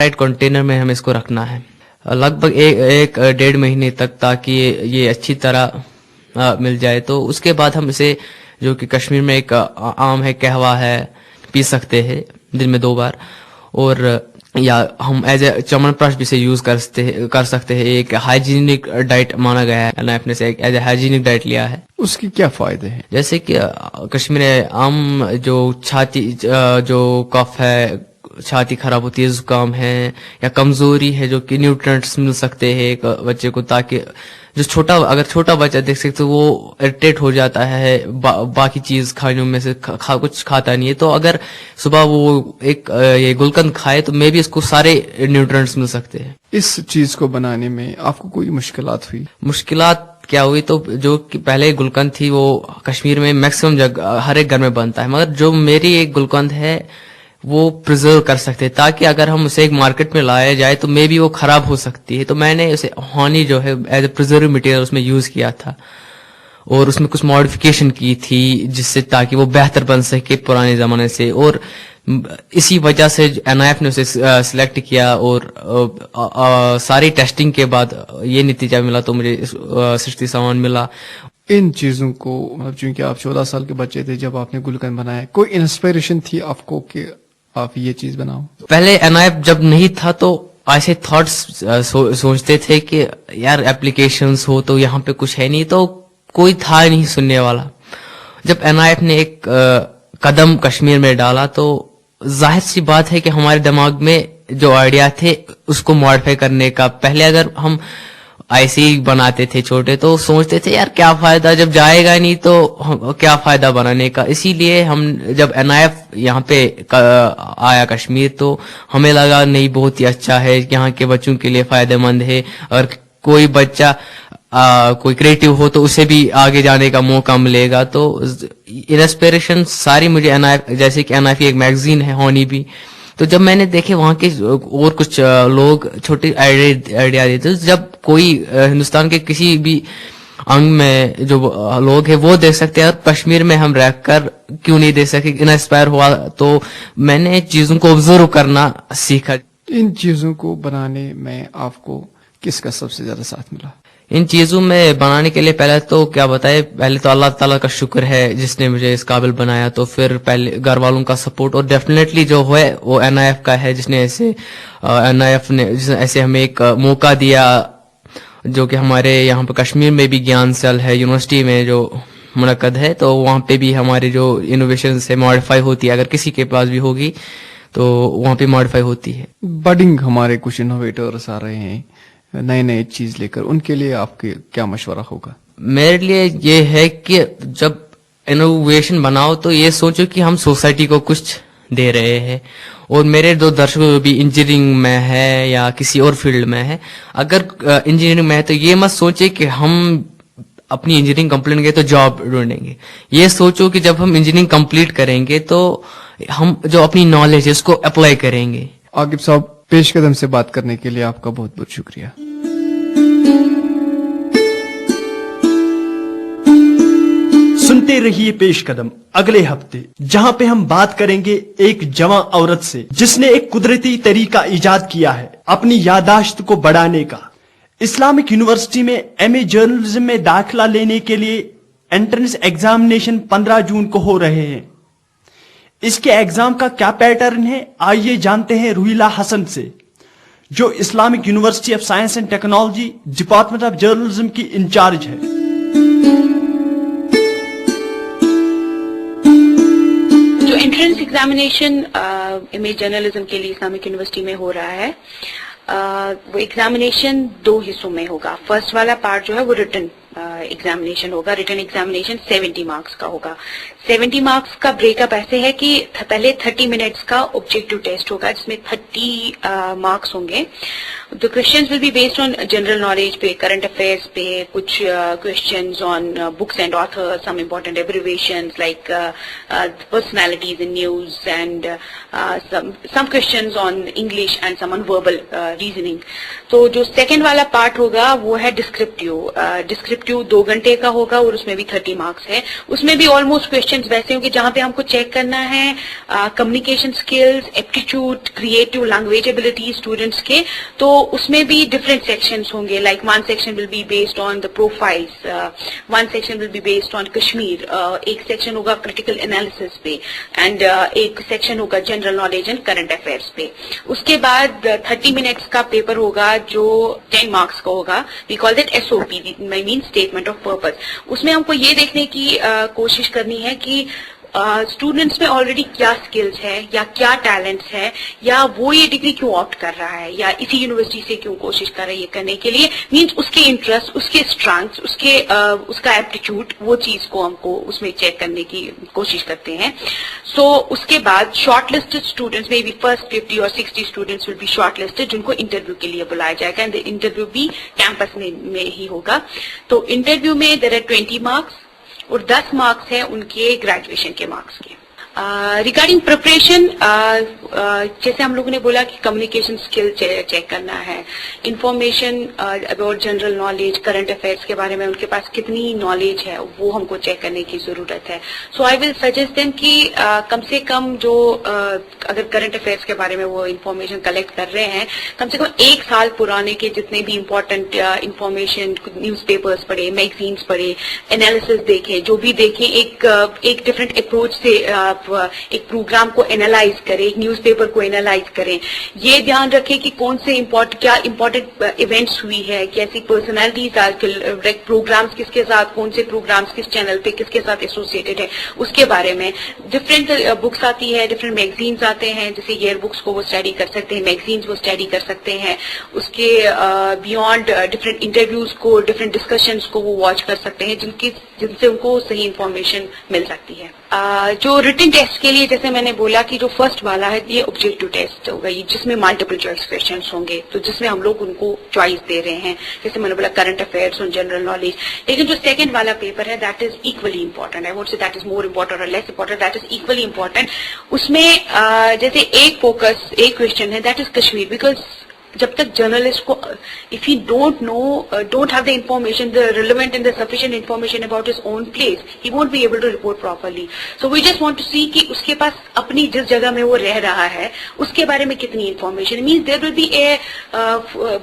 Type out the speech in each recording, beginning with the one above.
Right container میں ہمیں اس کو رکھنا ہے لگ بھگ ایک 1.5 مہینے تک، تاکہ یہ اچھی طرح مل جائے. تو اس کے بعد ہم اسے، جو کہ کشمیر میں ایک عام ہے قہوہ ہے، پی سکتے ہیں دن میں 2 بار. اور یا ہم ایز اے چمن پراش بھی اسے یوز کر سکتے ہیں. ایک ہائیجینک ڈائٹ مانا گیا ہے، NIF نے سے ایز اے ہائیجینک ڈائٹ لیا ہے. اس کے کیا فائدے ہیں؟ جیسے کہ کشمیر عام جو چھاتی جو کف ہے، چھاتی خراب ہوتی ہے، زکام ہے یا کمزوری ہے، جو کہ نیوٹرینٹس مل سکتے ہیں ایک بچے کو، تاکہ جو اگر چھوٹا بچہ دیکھ سکتے تو وہ اریٹیٹ ہو جاتا ہے باقی چیز کھانوں میں سے، کچھ کھاتا نہیں ہے. تو اگر صبح وہ ایک یہ گلقند کھائے تو میں بھی اس کو سارے نیوٹرینٹس مل سکتے ہیں. اس چیز کو بنانے میں آپ کو کوئی مشکلات ہوئی؟ مشکلات کیا ہوئی؟ تو جو کہ پہلے گلقند تھی وہ کشمیر میں میکسیمم جگہ ہر ایک گھر میں بنتا ہے، مگر جو میری ایک گلقند ہے وہ پرزرو کر سکتے، تاکہ اگر ہم اسے ایک مارکیٹ میں لایا جائے تو میں بھی وہ خراب ہو سکتی ہے. تو میں نے اسے ہانی جو ہے ایز اے پرزرو مٹیریل اس میں یوز کیا تھا، اور اس میں کچھ ماڈیفیکیشن کی تھی جس سے تاکہ وہ بہتر بن سکے پرانے زمانے سے. اور اسی وجہ سے NIF نے اسے سلیکٹ کیا، اور ساری ٹیسٹنگ کے بعد یہ نتیجہ ملا، تو مجھے 67 ملا. ان چیزوں کو مطلب چونکہ آپ 14 سال کے بچے تھے جب آپ نے گلقند بنایا، کوئی انسپائریشن تھی آپ کو کہ آپ یہ چیز بناؤ؟ پہلے NIF جب نہیں تھا تو ایسے تھاٹس سوچتے تھے کہ یار اپلیکیشنز ہو تو یہاں پہ کچھ ہے نہیں، تو کوئی تھا نہیں سننے والا. جب NIF نے ایک قدم کشمیر میں ڈالا تو ظاہر سی بات ہے کہ ہمارے دماغ میں جو آئیڈیا تھے اس کو ماڈیفائی کرنے کا. پہلے اگر ہم ایسے ہی بناتے تھے چھوٹے تو سوچتے تھے یار کیا فائدہ، جب جائے گا نہیں تو کیا فائدہ بنانے کا. اسی لیے ہم جب NIF یہاں پہ آیا کشمیر تو ہمیں لگا نہیں بہت ہی اچھا ہے، یہاں کے بچوں کے لیے فائدہ مند ہے. اور کوئی بچہ کوئی کریٹو ہو تو اسے بھی آگے جانے کا موقع ملے گا. تو انسپریشن ساری مجھے NIF، جیسے کہ NIF ایک میگزین ہے ہونی بھی، تو جب میں نے دیکھے وہاں کے اور کچھ لوگ چھوٹے آئیڈیا دیتے، جب کوئی ہندوستان کے کسی بھی انگ میں جو لوگ ہیں وہ دیکھ سکتے ہیں، اور کشمیر میں ہم رہ کر کیوں نہیں دیکھ سکے، انسپائر ہوا. تو میں نے چیزوں کو آبزرو کرنا سیکھا. ان چیزوں کو بنانے میں آپ کو کس کا سب سے زیادہ ساتھ ملا؟ ان چیزوں میں بنانے کے لیے پہلے تو کیا بتائے، پہلے تو اللہ تعالیٰ کا شکر ہے جس نے مجھے اس قابل بنایا. تو پھر پہلے گھر والوں کا سپورٹ، اور ڈیفینیٹلی جو ہے وہ NIF کا ہے، جس نے ایسے ہمیں ایک موقع دیا، جو کہ ہمارے یہاں پہ کشمیر میں بھی گیان سیل ہے یونیورسٹی میں جو منعقد ہے، تو وہاں پہ بھی ہماری جو انوویشن سے ماڈیفائی ہوتی ہے، اگر کسی کے پاس بھی ہوگی تو وہاں پہ ماڈیفائی ہوتی ہے. بڈنگ ہمارے کچھ انوویٹرز آ رہے ہیں نئے چیز لے کر، ان کے لیے آپ کے کیا مشورہ ہوگا؟ میرے لیے یہ ہے کہ جب انوویشن بناؤ تو یہ سوچو کہ ہم سوسائٹی کو کچھ دے رہے ہیں. اور میرے دو درشک بھی انجینئرنگ میں ہے یا کسی اور فیلڈ میں ہے، اگر انجینئرنگ میں ہے تو یہ مت سوچے کہ ہم اپنی انجینئرنگ کمپلیٹ گے تو جاب ڈھونڈیں گے. یہ سوچو کہ جب ہم انجینئرنگ کمپلیٹ کریں گے تو ہم جو اپنی نالج ہے اس کو اپلائی کریں گے. عاقب صاحب، پیش قدم سے بات کرنے کے لیے آپ کا بہت بہت شکریہ. سنتے رہیے پیش قدم اگلے ہفتے، جہاں پہ ہم بات کریں گے ایک جوان عورت سے جس نے ایک قدرتی طریقہ ایجاد کیا ہے اپنی یادداشت کو بڑھانے کا. اسلامک یونیورسٹی میں MA جرنلزم میں داخلہ لینے کے لیے انٹرنس ایگزامینیشن 15 جون کو ہو رہے ہیں. اس کے ایگزام کا کیا پیٹرن ہے، آئیے جانتے ہیں روحیلہ حسن سے، جو Islamic university of science and technology department of journalism کی انچارج ہے. جو انٹرنس ایگزامینیشن MA جرنلزم کے لیے اسلامک یونیورسٹی میں ہو رہا ہے، وہ ایگزامینیشن 2 حصوں میں ہوگا. فرسٹ والا پارٹ جو ہے وہ ریٹن ایگزامینیشن ہوگا. ریٹن ایگزامینیشن 70 مارکس کا ہوگا. 70 مارکس کا بریک اپ ایسے ہے کہ پہلے 30 منٹس کا آبجیکٹو ٹیسٹ ہوگا جس میں 30 مارکس ہوں گے. The questions will be based on general knowledge पे, current affairs पे, कुछ questions on books and authors, some important abbreviations like personalities in news, and some questions on English and some on verbal reasoning. तो जो second वाला part होगा वो है descriptive. Descriptive 2 घंटे का होगा और उसमें भी 30 marks है. उसमें भी almost questions वैसे होंगे जहाँ पे हमको check करना है communication skills, aptitude, creative language ability students के. तो उसमें भी different sections होंगे, like one section will be based on the profiles, one section will be based on Kashmir, एक section होगा critical analysis पे, and एक section होगा general knowledge and current affairs पे. उसके बाद 30 minutes का paper होगा जो 10 marks का होगा. We call that SOP, I mean statement of purpose. उसमें हमको ये देखने की कोशिश करनी है कि स्टूडेंट्स में ऑलरेडी क्या स्किल्स है या क्या टैलेंट्स है, या वो ये डिग्री क्यों ऑप्ट कर रहा है, या इसी यूनिवर्सिटी से क्यों कोशिश कर रहा है ये करने के लिए. मींस उसके इंटरेस्ट, उसके स्ट्रेंथ्स, उसका एप्टीट्यूड, वो चीज को हमको उसमें चेक करने की कोशिश करते हैं. सो उसके बाद शॉर्ट लिस्टेड स्टूडेंट्स में भी फर्स्ट 50 और 60 students will be short listed, जिनको इंटरव्यू के लिए बुलाया जाएगा. एंड इंटरव्यू भी कैंपस में ही होगा. तो इंटरव्यू में देयर आर 20 मार्क्स और 10 मार्क्स है उनके ग्रेजुएशन के मार्क्स के. रिगार्डिंग प्रिपरेशन, जैसे हम लोगों ने बोला कि कम्युनिकेशन स्किल चेक करना है, information about general knowledge, current affairs के बारे में उनके पास कितनी नॉलेज है वो हमको चेक करने की जरूरत है. सो आई विल सजेस्ट देम कि कम से कम जो अगर करंट अफेयर्स के बारे में वो इंफॉर्मेशन कलेक्ट कर रहे हैं, कम से कम 1 साल पुराने के जितने भी इम्पोर्टेंट इंफॉर्मेशन, न्यूज़पेपर्स पढ़े, मैगजीन्स पढ़े, एनालिसिस देखें, जो भी देखें, एक डिफरेंट अप्रोच से एक प्रोग्राम को एनालाइज करें, एक न्यूज़पेपर को एनालाइज करें. ये ध्यान रखें कि कौन से क्या इम्पोर्टेंट इवेंट्स हुई है, कैसी पर्सनैलिटीज आजकल, प्रोग्राम्स किसके साथ, कौन से प्रोग्राम्स किस चैनल पे किसके साथ एसोसिएटेड है, उसके बारे में. डिफरेंट बुक्स आती है, डिफरेंट मैगजीन्स आते हैं, जैसे ईयर बुक्स को वो स्टडी कर सकते हैं, मैगजीन्स वो स्टडी कर सकते हैं. उसके बियॉन्ड डिफरेंट इंटरव्यूज को, डिफरेंट डिस्कशंस को वो वॉच कर सकते हैं, जिनसे उनको सही इंफॉर्मेशन मिल सकती है. जो रिटन टेस्ट के लिए, जैसे मैंने बोला कि जो फर्स्ट वाला है ये ऑब्जेक्टिव टेस्ट होगा, ये जिसमें मल्टीपल चॉइस क्वेश्चंस होंगे, तो जिसमें हम लोग उनको चॉइस दे रहे हैं, जैसे मैंने बोला करंट अफेयर्स और जनरल नॉलेज. लेकिन जो सेकंड वाला पेपर है that is equally important. I won't say that is more important और less important, that is equally important. उसमें जैसे एक फोकस, एक क्वेश्चन है दैट इज कश्मीर, बिकॉज जब तक जर्नलिस्ट को if he don't have the information, the relevant and the sufficient information about his own place, he won't be able to report properly. So we just want to see कि उसके पास अपनी जिस जगह में वो रह रहा है उसके बारे में कितनी information. It means there will be a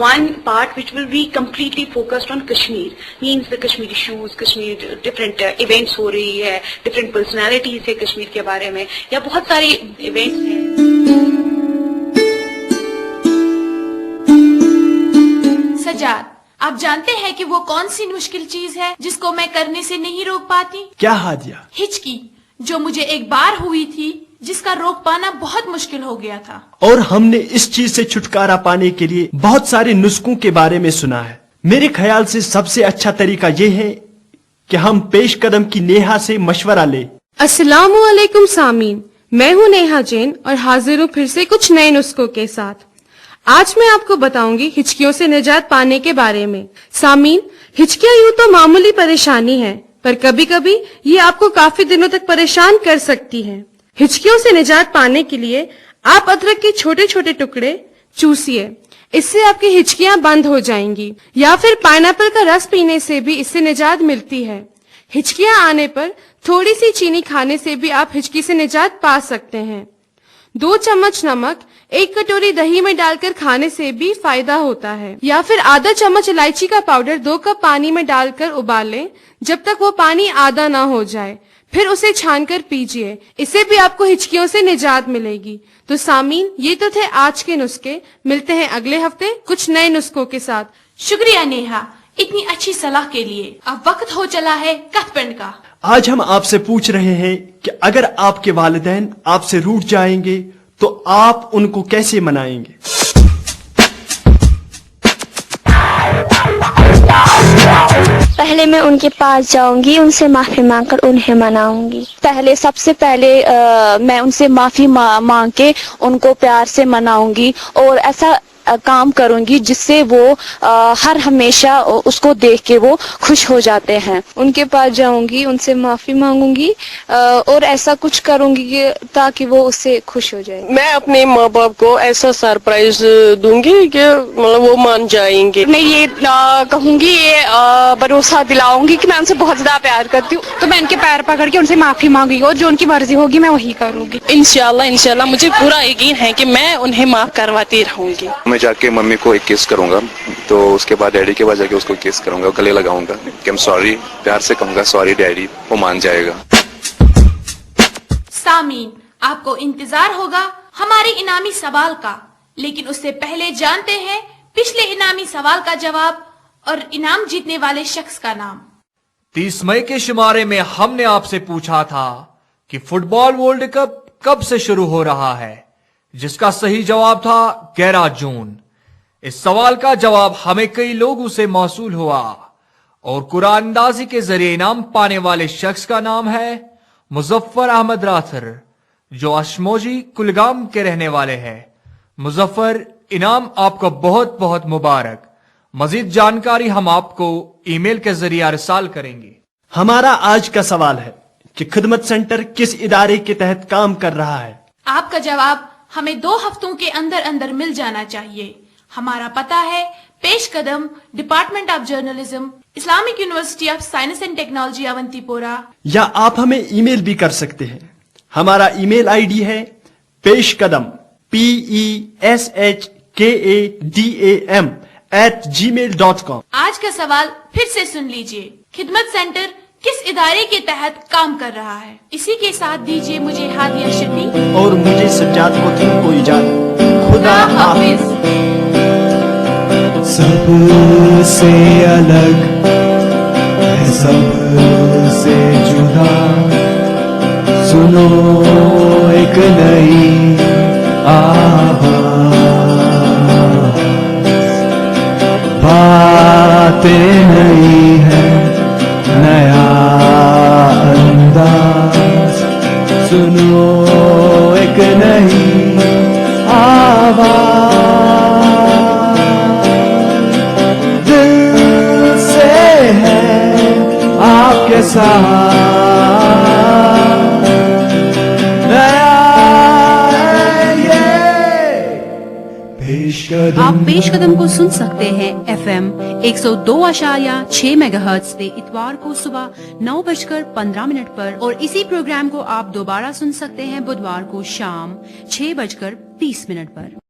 one part which will be completely focused on Kashmir. Means the Kashmir issues, Kashmir different events हो रही है, different personalities है कश्मीर के बारे में, या बहुत सारे events हैं. सजाद, आप जानते हैं कि वो कौन सी मुश्किल चीज है जिसको मैं करने से नहीं रोक पाती? क्या हादिया? हिचकी, जो मुझे एक बार हुई थी, जिसका रोक पाना बहुत मुश्किल हो गया था. और हमने इस चीज से छुटकारा पाने के लिए बहुत सारे नुस्खों के बारे में सुना है. मेरे ख्याल से सबसे अच्छा तरीका ये है कि हम पेश कदम की नेहा से मशवरा ले. अस्सलामु अलैकुम सामीन, मैं हूँ नेहा जैन और हाजिर हूँ फिर से कुछ नए नुस्खों के साथ. आज मैं आपको बताऊंगी हिचकियों से निजात पाने के बारे में. सामीन, हिचकियां यूं तो मामूली परेशानी है, पर कभी कभी ये आपको काफी दिनों तक परेशान कर सकती है. हिचकियों से निजात पाने के लिए आप अदरक के छोटे छोटे टुकड़े चूसिए, इससे आपकी हिचकियां बंद हो जाएंगी. या फिर पाइनएप्पल का रस पीने से भी इससे निजात मिलती है. हिचकियां आने पर थोड़ी सी चीनी खाने से भी आप हिचकी से निजात पा सकते हैं. 2 चम्मच नमक 1 कटोरी दही में डालकर खाने से भी फायदा होता है. या फिर आधा चम्मच इलायची का पाउडर 2 कप पानी में डालकर उबालें जब तक वो पानी आधा ना हो जाए, फिर उसे छानकर पीजिए. इससे भी आपको हिचकियों से निजात मिलेगी. तो सामीन, ये तो थे आज के नुस्खे. मिलते हैं अगले हफ्ते कुछ नए नुस्खों के साथ. शुक्रिया नेहा, इतनी अच्छी सलाह के लिए. अब वक्त हो चला है कथपेंड का. आज हम आपसे पूछ रहे हैं कि अगर आपके वालिदैन आपसे रूठ जाएंगे तो आप उनको कैसे मनाएंगे? पहले मैं उनके पास जाऊंगी, उनसे माफी मांगकर उन्हें मनाऊंगी. सबसे पहले मैं उनसे माफी मांग के उनको प्यार से मनाऊंगी. और ऐसा काम करूंगी जिससे वो हर हमेशा उसको देख के वो खुश हो जाते हैं। उनके पास जाऊंगी, उनसे माफी मांगूंगी और ऐसा कुछ करूंगी ताकि वो उससे खुश हो जाए। मैं अपने माँ बाप को ऐसा सरप्राइज दूंगी कि मतलब वो मान जाएंगे। मैं ये कहूंगी, ये भरोसा दिलाऊंगी कि मैं उनसे बहुत ज्यादा प्यार करती हूँ, तो मैं उनके पैर पकड़ के उनसे माफी मांगूंगी और जो उनकी मर्जी होगी मैं वही करूंगी। इंशाल्लाह मुझे पूरा यकीन है कि मैं उन्हें माफ करवाती रहूंगी। मैं जाके मम्मी को एक किस करूंगा, तो उसके बाद डैडी के पास जाके उसको किस करूंगा, गले लगाऊंगा कि I'm सॉरी, प्यार से कहूंगा सॉरी डैडी, वो मान जाएगा। सामीन, आपको इंतजार होगा हमारे इनामी सवाल का, लेकिन उससे पहले जानते हैं पिछले इनामी सवाल का जवाब और इनाम जीतने वाले शख्स का नाम। 30 मई के शुमारे में हमने आपसे पूछा था कि फुटबॉल वर्ल्ड कप कब से शुरू हो रहा है, जिसका सही जवाब था 11 जून। इस सवाल का जवाब हमें कई लोगों से मौसूल हुआ और कुरान अंदाजी के जरिए इनाम पाने वाले शख्स का नाम है मुजफ्फर अहमद राथर, जो अशमोजी कुलगाम के रहने वाले हैं। मुजफ्फर, इनाम आपको बहुत बहुत मुबारक। मजीद जानकारी हम आपको ईमेल के जरिए अरसाल करेंगे। हमारा आज का सवाल है कि खिदमत सेंटर किस इदारे के तहत काम कर रहा है? आपका जवाब हमें 2 हफ्तों के अंदर अंदर मिल जाना चाहिए। हमारा पता है Pesh Kadam, department of journalism, Islamic university of science and technology Awantipora. या आप हमें ईमेल भी कर सकते हैं। हमारा ईमेल आईडी है peshkadam peshkadam@gmail.com। आज का सवाल फिर से सुन लीजिए, खिदमत सेंटर किस इदारे के तहत काम कर रहा है? इसी के साथ दीजिए मुझे हादिया शफी और मुझे सज्जाद कोथली को इजाजत। खुदा हाफिज। सबसे अलग है, सबसे जुदा, सुनो एक नई आवाज, बातें नई है, नया अंदाज, सुनो एक नई आवाज, दिल से है आपके साथ, नया आप पेश कदम को सुन सकते हैं FM 102.6 मेगाहर्ट्ज पे इतवार को सुबह 9:15 पर, और इसी प्रोग्राम को आप दोबारा सुन सकते हैं बुधवार को शाम 6:30 पर।